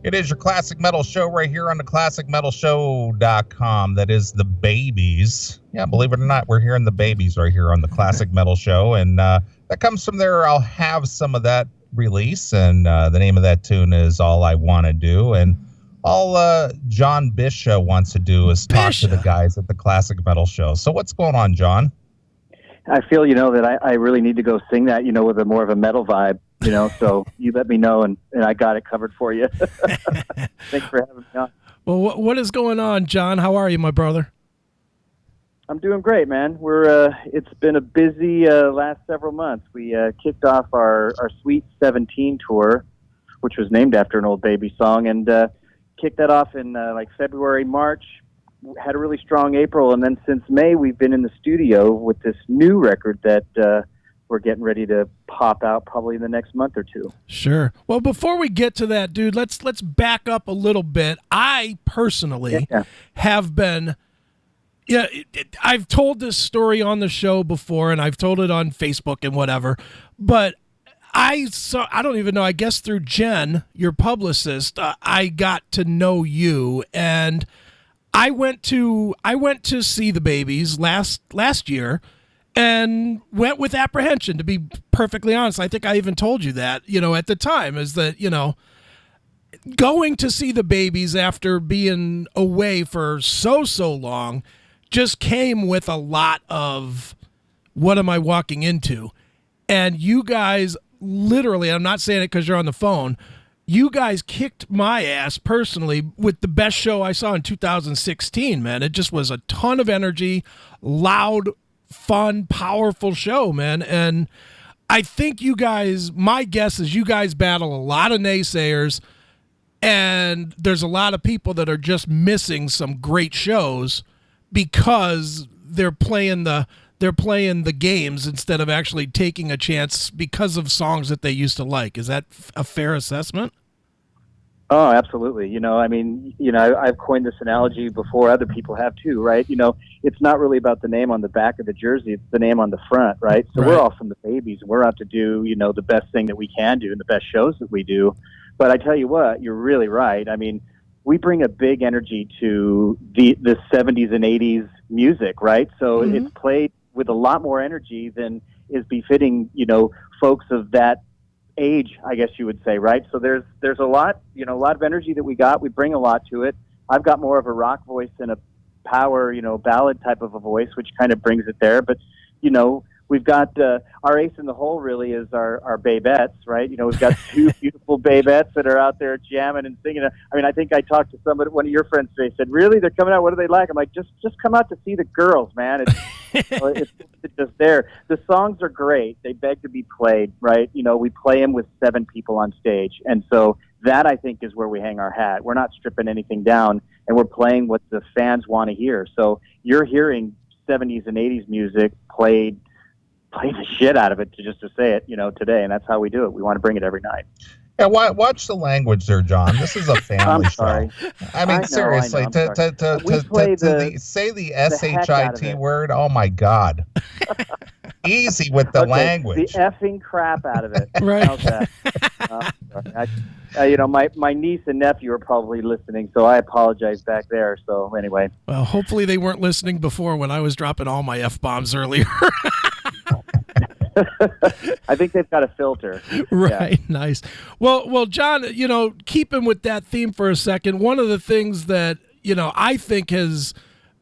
It is your classic metal show right here on the classicmetalshow.com. That is the Babies. Yeah, believe it or not, we're hearing the Babies right here on the Classic Metal Show. And that comes from there. I'll have some of that release. And the name of that tune is All I Want to Do. And all John Bisaha wants to do is talk to the guys at the Classic Metal Show. So what's going on, John? I feel, that I really need to go sing that, with a more of a metal vibe. So you let me know, and I got it covered for you. Thanks for having me on. Well, what is going on, John? How are you, my brother? I'm doing great, man. It's been a busy last several months. We kicked off our Sweet 17 tour, which was named after an old Baby song, and kicked that off in February, March. Had a really strong April, and then since May, we've been in the studio with this new record that we're getting ready to pop out probably in the next month or two. Sure. Well, before we get to that, dude, let's back up a little bit. I personally have been, I've told this story on the show before, and I've told it on Facebook and whatever, but I don't even know, I guess through Jen, your publicist, I got to know you, and I went to see the Babies last year, and went with apprehension, to be perfectly honest. I think I even told you that, at the time, is that, going to see the Babies after being away for so long just came with a lot of, what am I walking into? And you guys literally, I'm not saying it because you're on the phone, you guys kicked my ass personally with the best show I saw in 2016, man. It just was a ton of energy, loud, fun, powerful show, man. And I think you guys, my guess is you guys battle a lot of naysayers, and there's a lot of people that are just missing some great shows because they're playing the games instead of actually taking a chance because of songs that they used to like. Is that a fair assessment? Oh, absolutely. I've coined this analogy before, other people have too, right? It's not really about the name on the back of the jersey, it's the name on the front, right? So we're all from the Babies, and we're out to do, the best thing that we can do and the best shows that we do. But I tell you what, you're really right. We bring a big energy to the 70s and 80s music, right? So it's played with a lot more energy than is befitting, folks of that age, I guess you would say, right? So there's a lot, a lot of energy that we got. We bring a lot to it. I've got more of a rock voice and a power, ballad type of a voice, which kind of brings it there. But, we've got our ace in the hole really is our babettes, right? We've got two beautiful babettes that are out there jamming and singing. I think I talked to one of your friends today, said, really? They're coming out? What do they like? I'm like, just come out to see the girls, man. It's just there. The songs are great. They beg to be played, right? We play them with 7 people on stage. And so that, I think, is where we hang our hat. We're not stripping anything down, and we're playing what the fans want to hear. So you're hearing 70s and 80s music played the shit out of it, to say it, today. And that's how we do it. We want to bring it every night. Yeah, watch the language there, John. This is a family show. Seriously, say the SHIT word. Oh my God! Easy with the language. The effing crap out of it. Right. How's that? My niece and nephew are probably listening, so I apologize back there. So anyway. Well, hopefully they weren't listening before when I was dropping all my F-bombs earlier. I think they've got a filter. Right, yeah. Nice. Well, John, keeping with that theme for a second, one of the things that, I think has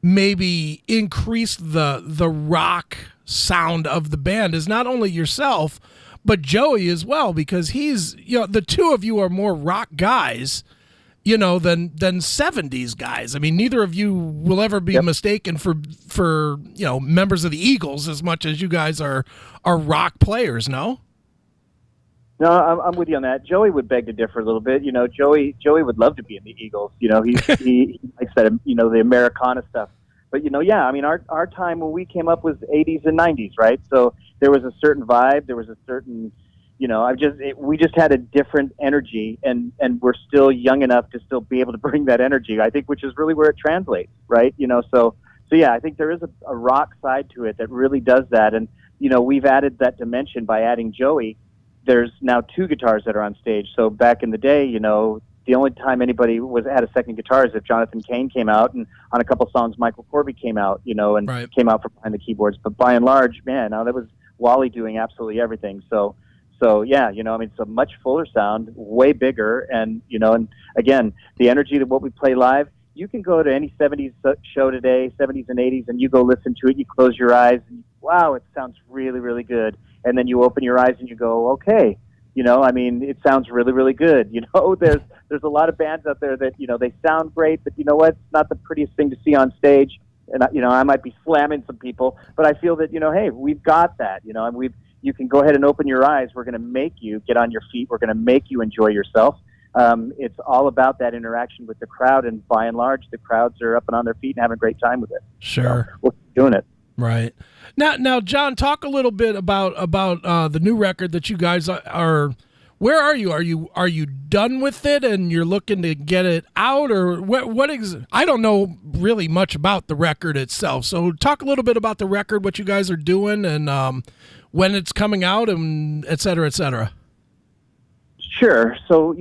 maybe increased the rock sound of the band is not only yourself, but Joey as well, because he's, the two of you are more rock guys, than 70s guys. Neither of you will ever be mistaken for members of the Eagles as much as you guys are rock players, no? No, I'm with you on that. Joey would beg to differ a little bit. Joey would love to be in the Eagles. He likes that, the Americana stuff. But, our time when we came up was 80s and 90s, right? So there was a certain vibe. There was a certain, we just had a different energy, and we're still young enough to still be able to bring that energy, I think, which is really where it translates, right? So yeah, I think there is a rock side to it that really does that. And, we've added that dimension by adding Joey. There's now 2 guitars that are on stage. So back in the day, the only time anybody had a second guitar is if Jonathan Cain came out, and on a couple songs Michael Corby came out, and came out from behind the keyboards. But by and large, man, now that was Wally doing absolutely everything. So yeah, it's a much fuller sound, way bigger, and and again, the energy of what we play live. You can go to any 70s show today, 70s and 80s, and you go listen to it. You close your eyes, and wow, it sounds really, really good. And then you open your eyes and you go, okay, it sounds really, really good. There's a lot of bands out there that they sound great, but you know what? It's not the prettiest thing to see on stage. And I might be slamming some people, but I feel that hey, we've got that. And you can go ahead and open your eyes. We're going to make you get on your feet. We're going to make you enjoy yourself. It's all about that interaction with the crowd, and by and large, the crowds are up and on their feet and having a great time with it. Sure, so we're doing it. Right now, John, talk a little bit about the new record that you guys are. Where are you? Are you done with it, and you're looking to get it out, or what? I don't know really much about the record itself. So talk a little bit about the record, what you guys are doing, and when it's coming out, and et cetera, et cetera. Sure. So,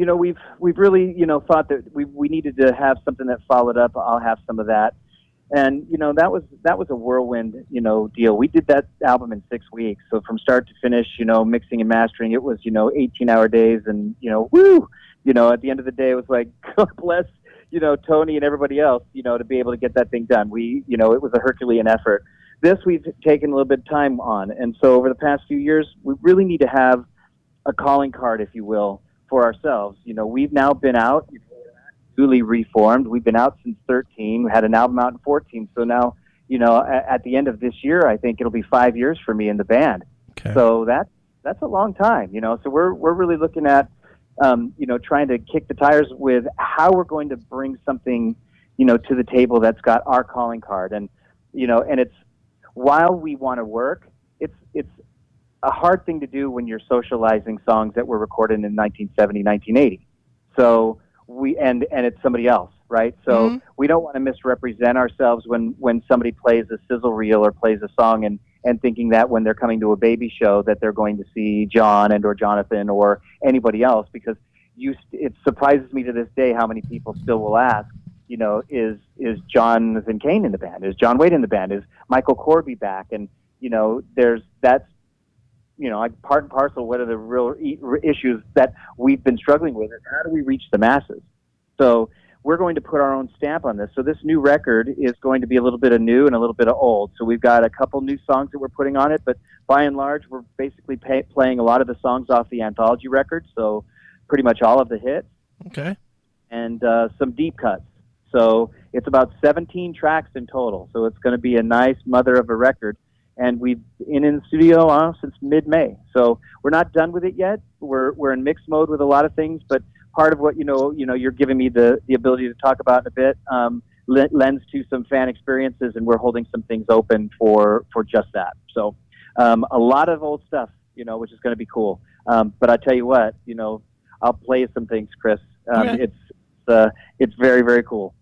we've really, thought that we needed to have something that followed up. I'll have some of that. And, that was a whirlwind, deal. We did that album in 6 weeks. So from start to finish, mixing and mastering, it was, 18-hour days, and, woo, at the end of the day, it was like, God bless, Tony and everybody else, to be able to get that thing done. It was a Herculean effort. This we've taken a little bit of time on. And so over the past few years, we really need to have a calling card, if you will, for ourselves. We've now been out, newly reformed. We've been out since 13. We had an album out in 14. So now, at the end of this year, I think it'll be 5 years for me in the band. Okay. So that's a long time, So we're really looking at, trying to kick the tires with how we're going to bring something, to the table that's got our calling card. And, and it's, while we want to work, it's a hard thing to do when you're socializing songs that were recorded in 1970, 1980. So and it's somebody else, right? So we don't want to misrepresent ourselves when somebody plays a sizzle reel or plays a song and thinking that when they're coming to a baby show that they're going to see John or Jonathan or anybody else, because it surprises me to this day how many people still will ask, is Jonathan Cain in the band? Is John Wade in the band? Is Michael Corby back? And, that's part and parcel. What are the real issues that we've been struggling with? And how do we reach the masses? So we're going to put our own stamp on this. So this new record is going to be a little bit of new and a little bit of old. So we've got a couple new songs that we're putting on it, but by and large, we're basically playing a lot of the songs off the anthology record. So pretty much all of the hits. Okay. And some deep cuts. So it's about 17 tracks in total. So it's going to be a nice mother of a record. And we've been in the studio since mid-May. So we're not done with it yet. We're in mix mode with a lot of things, but part of what you're giving me the ability to talk about in a bit lends to some fan experiences, and we're holding some things open for just that. So a lot of old stuff, which is going to be cool. But I tell you what, I'll play you some things, Chris. Okay. It's very, very cool.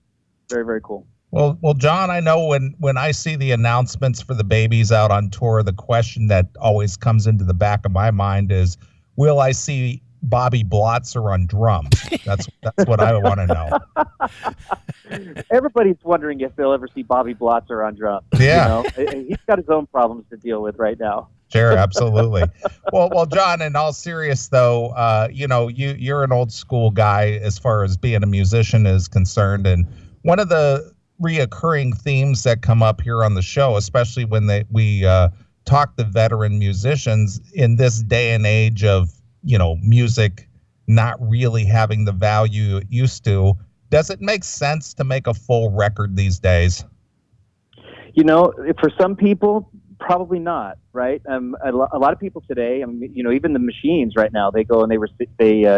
Very, very cool. Well, John, I know when I see the announcements for the babies out on tour, the question that always comes into the back of my mind is, will I see Bobby Blotzer on drums? That's what I want to know. Everybody's wondering if they'll ever see Bobby Blotzer on drums. Yeah. He's got his own problems to deal with right now. Sure, absolutely. Well, John, in all serious though, you're an old school guy as far as being a musician is concerned, and one of the reoccurring themes that come up here on the show, especially when we talk to veteran musicians in this day and age of, music not really having the value it used to, does it make sense to make a full record these days? For some people, probably not, right? A lot of people today, even the machines right now, they go and they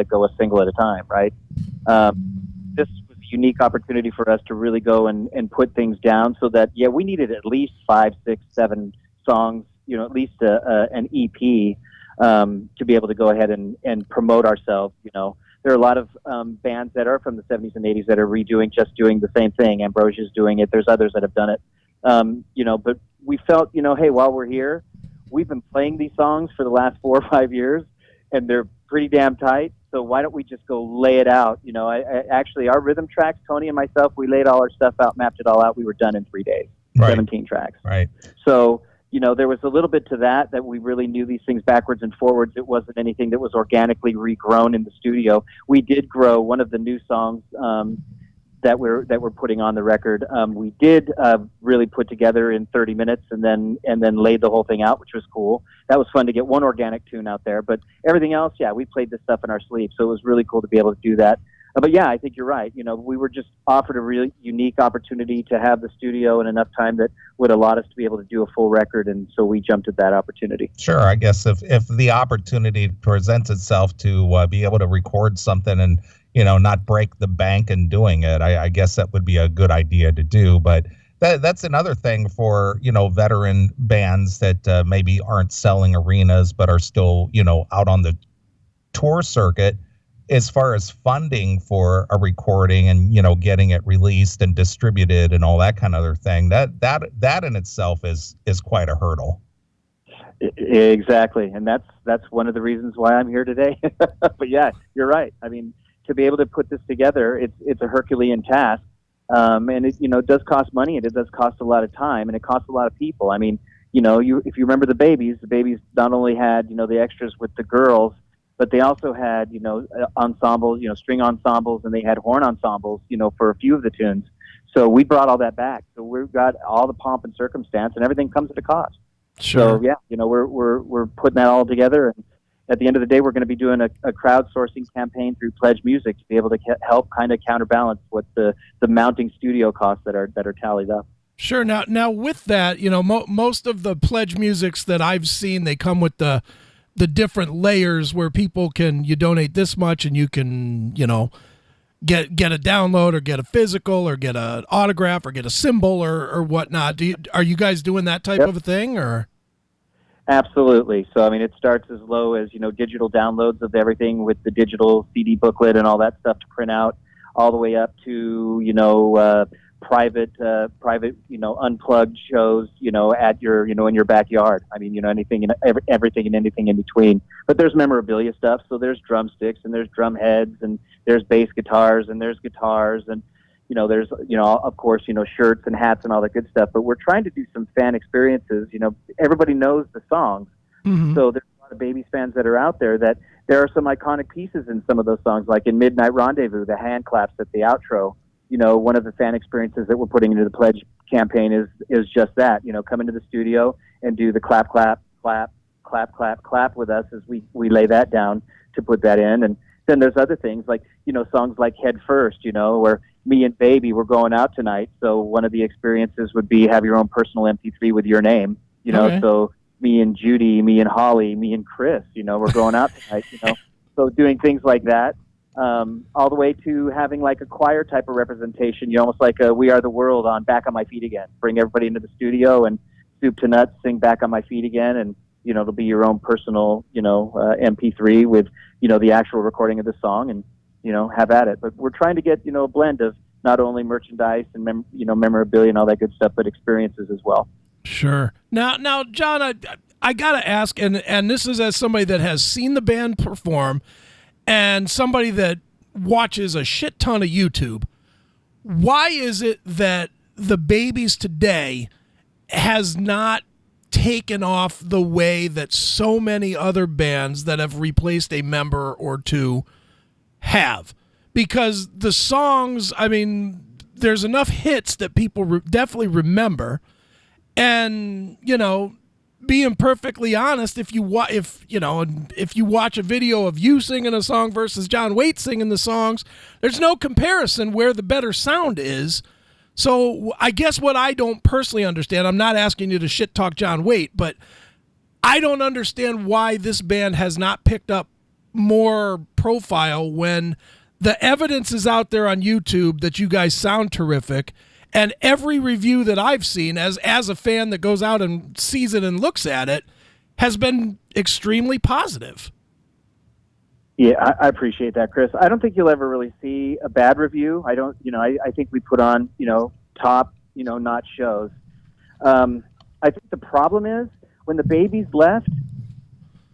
go a single at a time, right? This was a unique opportunity for us to really go and put things down so that, we needed at least 5, 6, 7 songs, at least an EP to be able to go ahead and promote ourselves. There are a lot of bands that are from the 70s and 80s that are just doing the same thing. Ambrosia's doing it. There's others that have done it. But we felt, hey, while we're here, we've been playing these songs for the last 4 or 5 years, and they're pretty damn tight. So why don't we just go lay it out? You know, I actually, our rhythm tracks, Tony and myself, we laid all our stuff out, mapped it all out. We were done in 3 days, right. 17 tracks. Right. So, you know, there was a little bit to that we really knew these things backwards and forwards. It wasn't anything that was organically regrown in the studio. We did grow one of the new songs that we're putting on the record. We did really put together in 30 minutes and then laid the whole thing out, which was cool. That was fun to get one organic tune out there. But everything else, yeah, we played this stuff in our sleep. So it was really cool to be able to do that. But yeah, I think you're right. You know, we were just offered a really unique opportunity to have the studio and enough time that would allow us to be able to do a full record, and so we jumped at that opportunity. Sure, I guess if the opportunity presents itself to be able to record something and, you know, not break the bank in doing it, I guess that would be a good idea to do. But that's another thing for, you know, veteran bands that maybe aren't selling arenas but are still, you know, out on the tour circuit. As far as funding for a recording and, you know, getting it released and distributed and all that kind of other thing, that in itself is quite a hurdle. Exactly, and that's one of the reasons why I'm here today. But yeah, you're right. I mean, to be able to put this together, it's a Herculean task, and it, you know, it does cost money and it does cost a lot of time and it costs a lot of people. I mean, you know, if you remember the babies not only had, you know, the extras with the girls, but they also had, you know, ensembles, you know, string ensembles, and they had horn ensembles, you know, for a few of the tunes. So we brought all that back. So we've got all the pomp and circumstance, and everything comes at a cost. Sure. So yeah, you know, we're putting that all together, and at the end of the day, we're going to be doing a crowdsourcing campaign through Pledge Music to be able to help kind of counterbalance what the mounting studio costs that are tallied up. Sure. Now with that, you know, most of the Pledge Musics that I've seen, they come with the different layers where you donate this much and you can, you know, get a download or get a physical or get an autograph or get a symbol or whatnot. Are you guys doing that type of a thing, or? Absolutely. So, I mean, it starts as low as, you know, digital downloads of everything with the digital CD booklet and all that stuff to print out, all the way up to, you know, private, you know, unplugged shows, you know, at your, you know, in your backyard. I mean, you know, everything and anything in between. But there's memorabilia stuff. So there's drumsticks and there's drum heads and there's bass guitars and there's guitars and, you know, there's, you know, of course, you know, shirts and hats and all that good stuff. But we're trying to do some fan experiences. You know, everybody knows the songs. Mm-hmm. So there's a lot of Babies fans that are out there that there are some iconic pieces in some of those songs, like in Midnight Rendezvous, the hand claps at the outro. You know, one of the fan experiences that we're putting into the Pledge campaign is just that. You know, come into the studio and do the clap, clap, clap, clap, clap, clap with us as we lay that down to put that in. And then there's other things like, you know, songs like Head First, you know, where me and Baby, we're going out tonight. So one of the experiences would be have your own personal MP3 with your name, you know. Okay. So me and Judy, me and Holly, me and Chris, you know, we're going out tonight, you know. So doing things like that. All the way to having like a choir type of representation, you know, almost like a We Are the World on Back on My Feet Again. Bring everybody into the studio and soup to nuts, sing Back on My Feet Again, and, you know, it'll be your own personal, you know, MP3 with, you know, the actual recording of the song, and, you know, have at it. But we're trying to get, you know, a blend of not only merchandise and, you know, memorabilia and all that good stuff, but experiences as well. Sure. Now, John, I got to ask, and this is as somebody that has seen the band perform and somebody that watches a shit ton of YouTube, why is it that the Babies today has not taken off the way that so many other bands that have replaced a member or two have? Because the songs, I mean, there's enough hits that people definitely remember, and, you know, being perfectly honest, if you watch a video of you singing a song versus John Waite singing the songs, there's no comparison where the better sound is. So I guess what I don't personally understand, I'm not asking you to shit talk John Waite, but I don't understand why this band has not picked up more profile when the evidence is out there on YouTube that you guys sound terrific. And every review that I've seen as a fan that goes out and sees it and looks at it has been extremely positive. Yeah, I appreciate that, Chris. I don't think you'll ever really see a bad review. I don't, you know, I think we put on, you know, top, you know, notch shows. I think the problem is when the Babies left,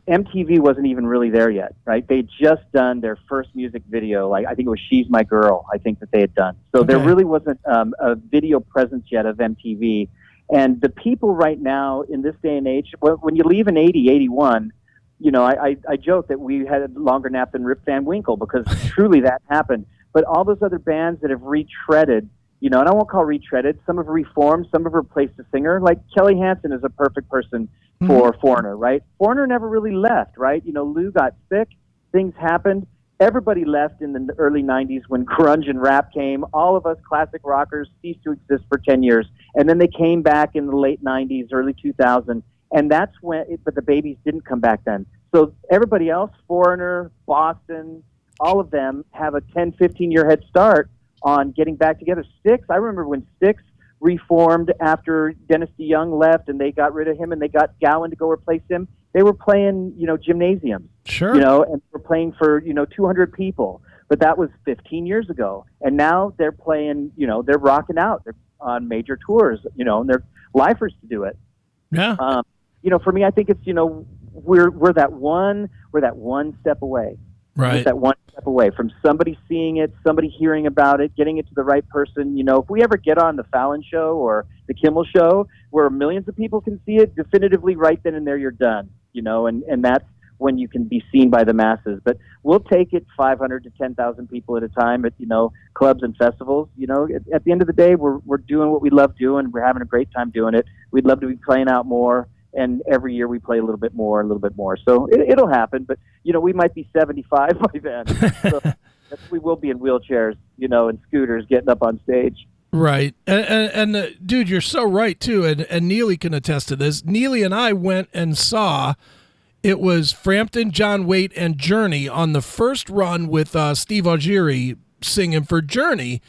MTV wasn't even really there yet, right? They'd just done their first music video. Like, I think it was She's My Girl, I think that they had done. So there really wasn't a video presence yet of MTV. And the people right now in this day and age, when you leave in 80, 81, you know, I joke that we had a longer nap than Rip Van Winkle, because truly that happened. But all those other bands that have retreaded, you know, and I won't call retreaded, some have reformed, some have replaced a singer. Like Kelly Hansen is a perfect person for Foreigner, right? Foreigner never really left, right? You know, Lou got sick, things happened. Everybody left in the early 90s when grunge and rap came. All of us classic rockers ceased to exist for 10 years. And then they came back in the late 90s, early 2000s. And that's when, but the Babies didn't come back then. So everybody else, Foreigner, Boston, all of them have a 10, 15-year head start on getting back together. Styx, I remember when Styx reformed after Dennis DeYoung left and they got rid of him and they got Gowan to go replace him. They were playing, you know, gymnasiums, sure, you know, and we're playing for, you know, 200 people. But that was 15 years ago. And now they're playing, you know, they're rocking out. They're on major tours, you know, and they're lifers to do it. Yeah. You know, for me, I think it's, you know, we're that one step away. Right. Just that one step away from somebody seeing it, somebody hearing about it, getting it to the right person. You know, if we ever get on the Fallon Show or the Kimmel Show where millions of people can see it, definitively right then and there you're done, you know, and that's when you can be seen by the masses. But we'll take it 500 to 10,000 people at a time at, you know, clubs and festivals. You know, at the end of the day, we're doing what we love doing. We're having a great time doing it. We'd love to be playing out more. And every year we play a little bit more. So it'll happen. But, you know, we might be 75 by then. So we will be in wheelchairs, you know, and scooters getting up on stage. Right. And dude, you're so right, too. And Neeley can attest to this. Neeley and I went and saw, it was Frampton, John Waite, and Journey on the first run with Steve Augeri singing for Journey.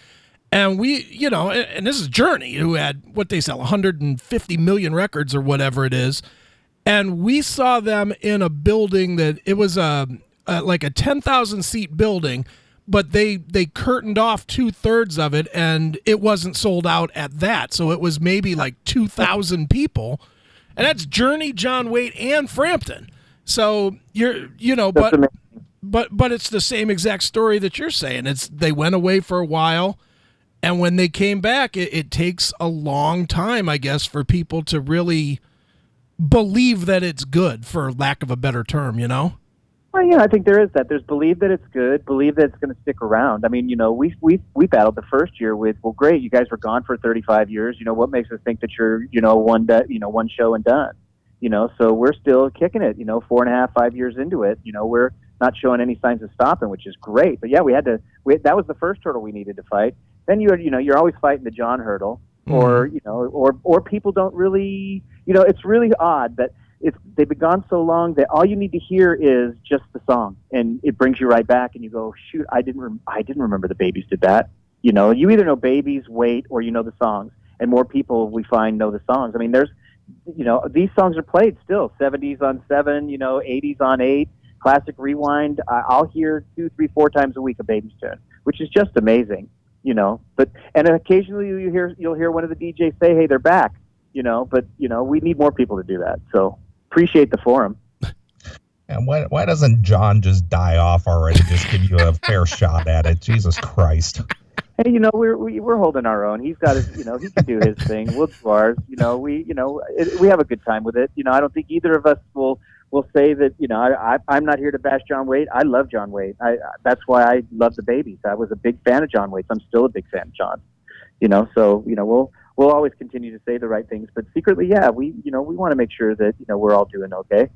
And we, you know, and this is Journey, who had, what they sell, 150 million records or whatever it is. And we saw them in a building that, it was like a 10,000 seat building, but they curtained off 2/3 of it, and it wasn't sold out at that. So it was maybe like 2,000 people. And that's Journey, John Waite, and Frampton. So you know, but it's the same exact story that you're saying. It's, they went away for a while. And when they came back, it takes a long time, I guess, for people to really believe that it's good, for lack of a better term, you know? Well, yeah, I think there is that. There's believe that it's good, believe that it's going to stick around. I mean, you know, we battled the first year with, well, great, you guys were gone for 35 years. You know, what makes us think that you're, you know, one show and done? You know, so we're still kicking it, you know, 4.5, 5 years into it. You know, we're not showing any signs of stopping, which is great. But yeah, that was the first hurdle we needed to fight. Then you're always fighting the John hurdle, or you know, or people don't really, you know, it's really odd that they've been gone so long that all you need to hear is just the song, and it brings you right back, and you go, shoot, I didn't remember the Babies did that. You know, you either know Babies, Wait, or you know the songs, and more people we find know the songs. I mean, there's, you know, these songs are played still, 70s on 7, you know, 80s on 8, classic rewind. I'll hear 2, 3, 4 times a week a Babies tune, which is just amazing. You know, and occasionally you'll hear one of the DJs say, "Hey, they're back." You know, but you know, we need more people to do that. So appreciate the forum. And why doesn't John just die off already? Just give you a fair shot at it. Jesus Christ. Hey, you know, we're holding our own. He's got his, you know, he can do his thing. We'll do ours. You know, we have a good time with it. You know, I don't think either of us will say that, you know, I'm not here to bash John Waite. I love John Waite. That's why I love the Babies. I was a big fan of John Waite. I'm still a big fan of John. You know, so, you know, we'll always continue to say the right things, but secretly, yeah, we want to make sure that, you know, we're all doing okay.